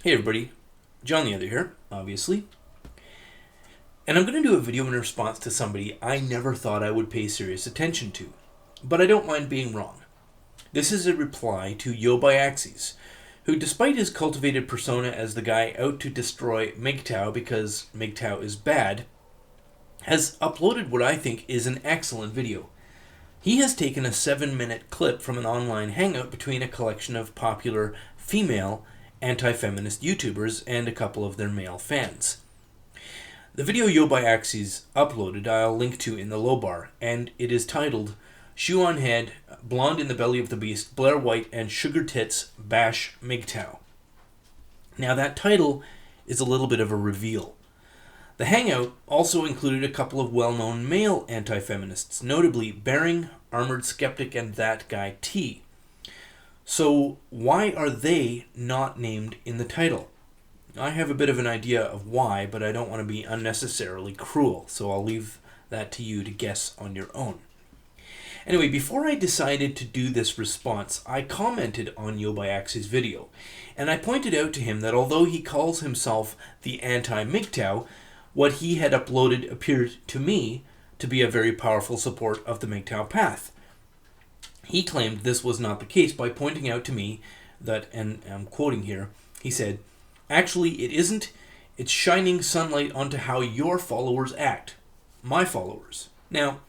Hey everybody, John the Other here, obviously. And I'm going to do a video in response to somebody I never thought I would pay serious attention to. But I don't mind being wrong. This is a reply to Yo by Axes, who despite his cultivated persona as the guy out to destroy MGTOW because MGTOW is bad, has uploaded what I think is an excellent video. He has taken a 7-minute clip from an online hangout between a collection of popular female anti-feminist YouTubers and a couple of their male fans. The video Yo by Axes uploaded I'll link to in the low bar, and it is titled Shoe on Head, Blonde in the Belly of the Beast, Blair White and Sugar Tits Bash MGTOW. Now that title is a little bit of a reveal. The hangout also included a couple of well-known male anti-feminists, notably Bearing, Armored Skeptic, and That Guy T. So why are they not named in the title? I have a bit of an idea of why, but I don't want to be unnecessarily cruel, so I'll leave that to you to guess on your own. Anyway, before I decided to do this response, I commented on Yo by Axes' video, and I pointed out to him that although he calls himself the anti-MGTOW, what he had uploaded appeared to me to be a very powerful support of the MGTOW path. He claimed this was not the case by pointing out to me that, and I'm quoting here, he said, "Actually, it isn't. It's shining sunlight onto how your followers act. My followers." Now,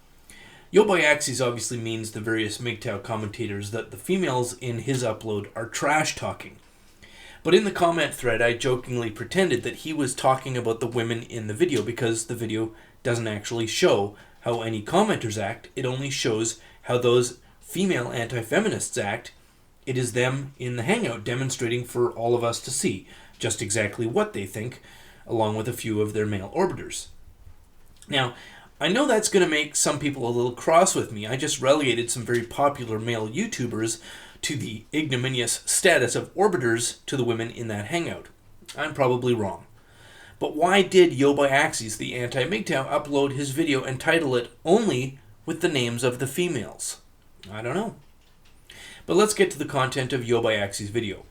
Yo by Axes obviously means the various MGTOW commentators that the females in his upload are trash-talking. But in the comment thread, I jokingly pretended that he was talking about the women in the video because the video doesn't actually show how any commenters act. It only shows how those female anti-feminists act. It is them in the hangout demonstrating for all of us to see just exactly what they think, along with a few of their male orbiters. Now, I know that's going to make some people a little cross with me. I just relegated some very popular male YouTubers to the ignominious status of orbiters to the women in that hangout. I'm probably wrong. But why did Yo by Axes, the anti-MGTOW, upload his video and title it only with the names of the females? I don't know. But let's get to the content of Yo by Axes' video.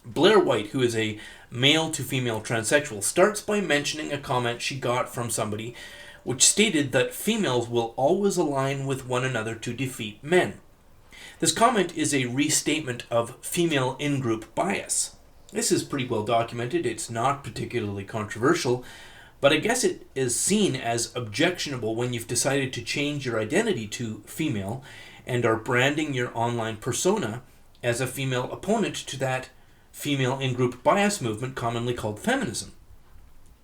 Blair White, who is a male-to-female transsexual, starts by mentioning a comment she got from somebody which stated that females will always align with one another to defeat men. This comment is a restatement of female in-group bias. This is pretty well documented. It's not particularly controversial, but I guess it is seen as objectionable when you've decided to change your identity to female and are branding your online persona as a female opponent to that female in-group bias movement commonly called feminism.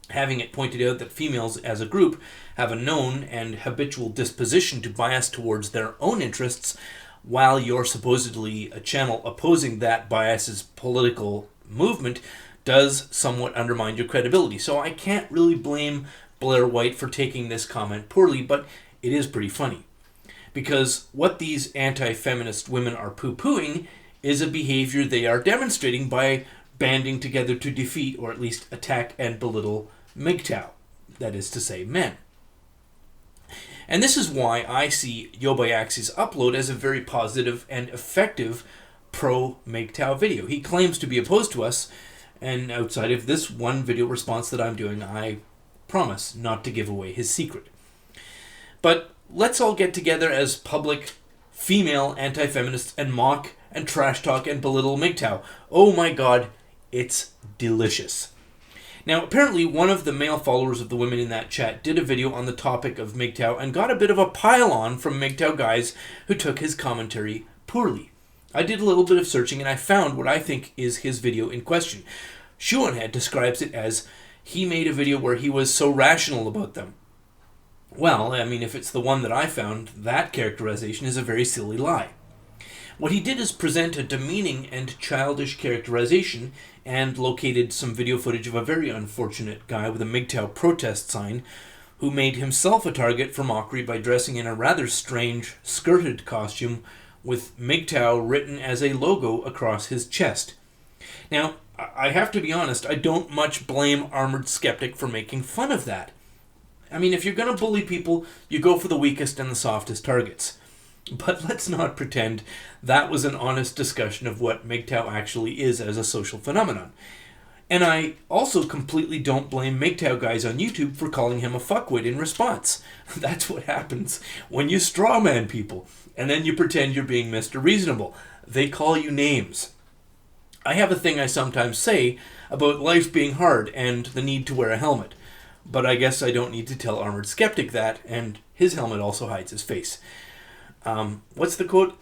Having it pointed out that females as a group have a known and habitual disposition to bias towards their own interests, while you're supposedly a channel opposing that bias's political movement, does somewhat undermine your credibility. So I can't really blame Blair White for taking this comment poorly, but it is pretty funny. Because what these anti-feminist women are poo-pooing is a behavior they are demonstrating by banding together to defeat, or at least attack and belittle, MGTOW. That is to say, men. And this is why I see Yo by Axes' upload as a very positive and effective pro-MGTOW video. He claims to be opposed to us, and outside of this one video response that I'm doing, I promise not to give away his secret. But let's all get together as public female anti-feminists and mock and trash talk and belittle MGTOW. Oh my god, it's delicious. Now, apparently one of the male followers of the women in that chat did a video on the topic of MGTOW and got a bit of a pile-on from MGTOW guys who took his commentary poorly. I did a little bit of searching and I found what I think is his video in question. Shoe on Head describes it as he made a video where he was so rational about them. Well, I mean, if it's the one that I found, that characterization is a very silly lie. What he did is present a demeaning and childish characterization and located some video footage of a very unfortunate guy with a MGTOW protest sign who made himself a target for mockery by dressing in a rather strange, skirted costume with MGTOW written as a logo across his chest. Now, I have to be honest, I don't much blame Armored Skeptic for making fun of that. I mean, if you're going to bully people, you go for the weakest and the softest targets. But let's not pretend that was an honest discussion of what MGTOW actually is as a social phenomenon. And I also completely don't blame MGTOW guys on YouTube for calling him a fuckwit in response. That's what happens when you strawman people, and then you pretend you're being Mr. Reasonable. They call you names. I have a thing I sometimes say about life being hard and the need to wear a helmet. But I guess I don't need to tell Armored Skeptic that, and his helmet also hides his face. What's the quote?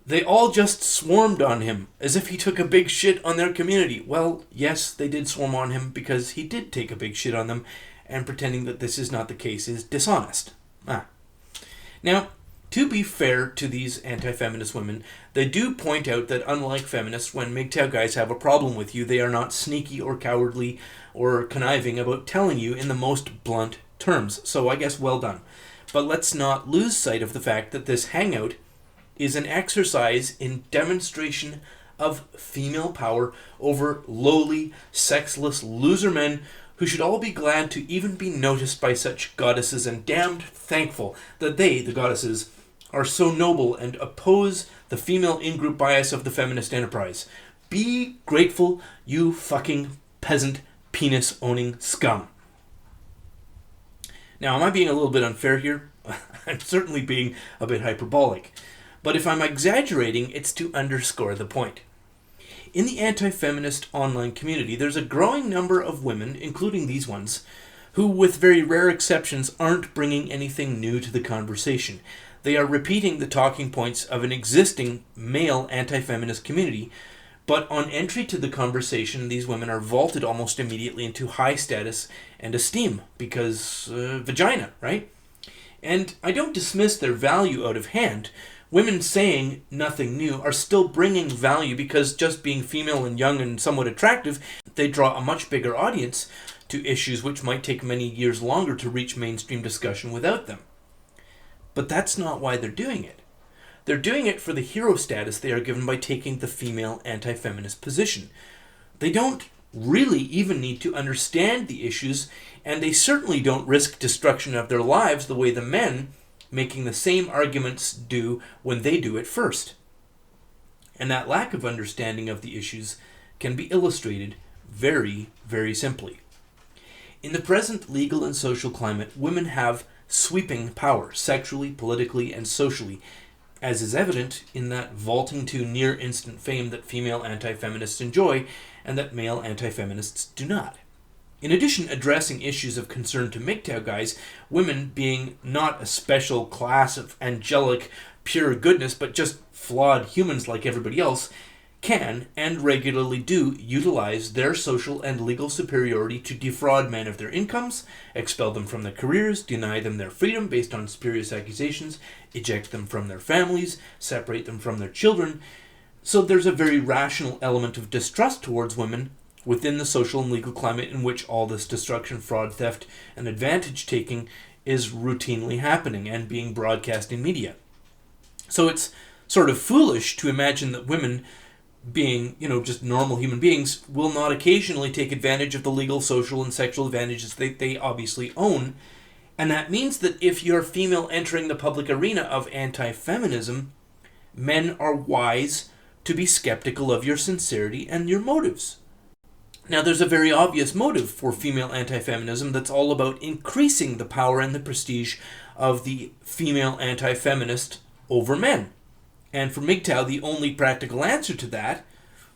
They all just swarmed on him, as if he took a big shit on their community. Well, yes, they did swarm on him because he did take a big shit on them, and pretending that this is not the case is dishonest. Now, to be fair to these anti-feminist women, they do point out that unlike feminists, when MGTOW guys have a problem with you, they are not sneaky or cowardly or conniving about telling you in the most blunt terms. So I guess well done. But let's not lose sight of the fact that this hangout is an exercise in demonstration of female power over lowly, sexless loser men who should all be glad to even be noticed by such goddesses and damned thankful that they, the goddesses, are so noble and oppose the female in-group bias of the feminist enterprise. Be grateful, you fucking peasant penis-owning scum. Now, am I being a little bit unfair here? I'm certainly being a bit hyperbolic. But if I'm exaggerating, it's to underscore the point. In the anti-feminist online community, there's a growing number of women, including these ones, who, with very rare exceptions, aren't bringing anything new to the conversation. They are repeating the talking points of an existing male anti-feminist community, but on entry to the conversation, these women are vaulted almost immediately into high status and esteem, because vagina, right? And I don't dismiss their value out of hand. Women saying nothing new are still bringing value because just being female and young and somewhat attractive, they draw a much bigger audience to issues which might take many years longer to reach mainstream discussion without them. But that's not why they're doing it. They're doing it for the hero status they are given by taking the female anti-feminist position. They don't really even need to understand the issues, and they certainly don't risk destruction of their lives the way the men making the same arguments do when they do it first. And that lack of understanding of the issues can be illustrated very, very simply. In the present legal and social climate, women have sweeping power, sexually, politically, and socially, as is evident in that vaulting to near instant fame that female anti-feminists enjoy and that male anti-feminists do not. In addition, addressing issues of concern to MGTOW guys, women being not a special class of angelic, pure goodness, but just flawed humans like everybody else, can and regularly do utilize their social and legal superiority to defraud men of their incomes, expel them from their careers, deny them their freedom based on spurious accusations, eject them from their families, separate them from their children. So there's a very rational element of distrust towards women within the social and legal climate in which all this destruction, fraud, theft, and advantage taking is routinely happening and being broadcast in media. So it's sort of foolish to imagine that women, being, just normal human beings, will not occasionally take advantage of the legal, social, and sexual advantages they obviously own. And that means that if you're female entering the public arena of anti-feminism, men are wise to be skeptical of your sincerity and your motives. Now, there's a very obvious motive for female anti-feminism that's all about increasing the power and the prestige of the female anti-feminist over men. And for MGTOW, the only practical answer to that,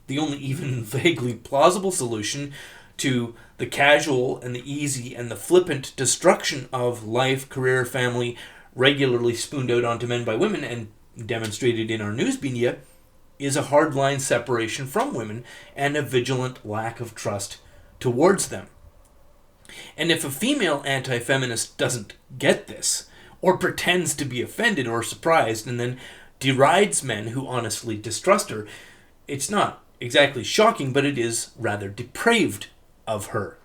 the only even vaguely plausible solution to the casual and the easy and the flippant destruction of life, career, family, regularly spooned out onto men by women and demonstrated in our news media, is a hardline separation from women and a vigilant lack of trust towards them. And if a female anti-feminist doesn't get this, or pretends to be offended or surprised and then derides men who honestly distrust her, it's not exactly shocking, but it is rather depraved of her.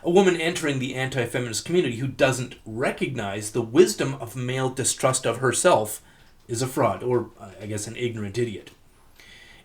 A woman entering the anti-feminist community who doesn't recognize the wisdom of male distrust of herself is a fraud, or I guess an ignorant idiot.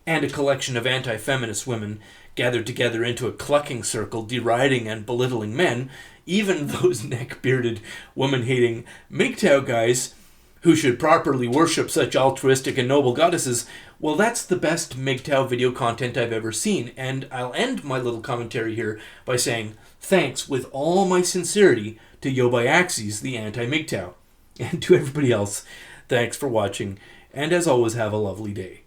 And a collection of anti-feminist women gathered together into a clucking circle deriding and belittling men, even those neck-bearded, woman-hating MGTOW guys who should properly worship such altruistic and noble goddesses, well, that's the best MGTOW video content I've ever seen, and I'll end my little commentary here by saying thanks with all my sincerity to Yobiaxes, the anti-MGTOW. And to everybody else, thanks for watching, and as always, have a lovely day.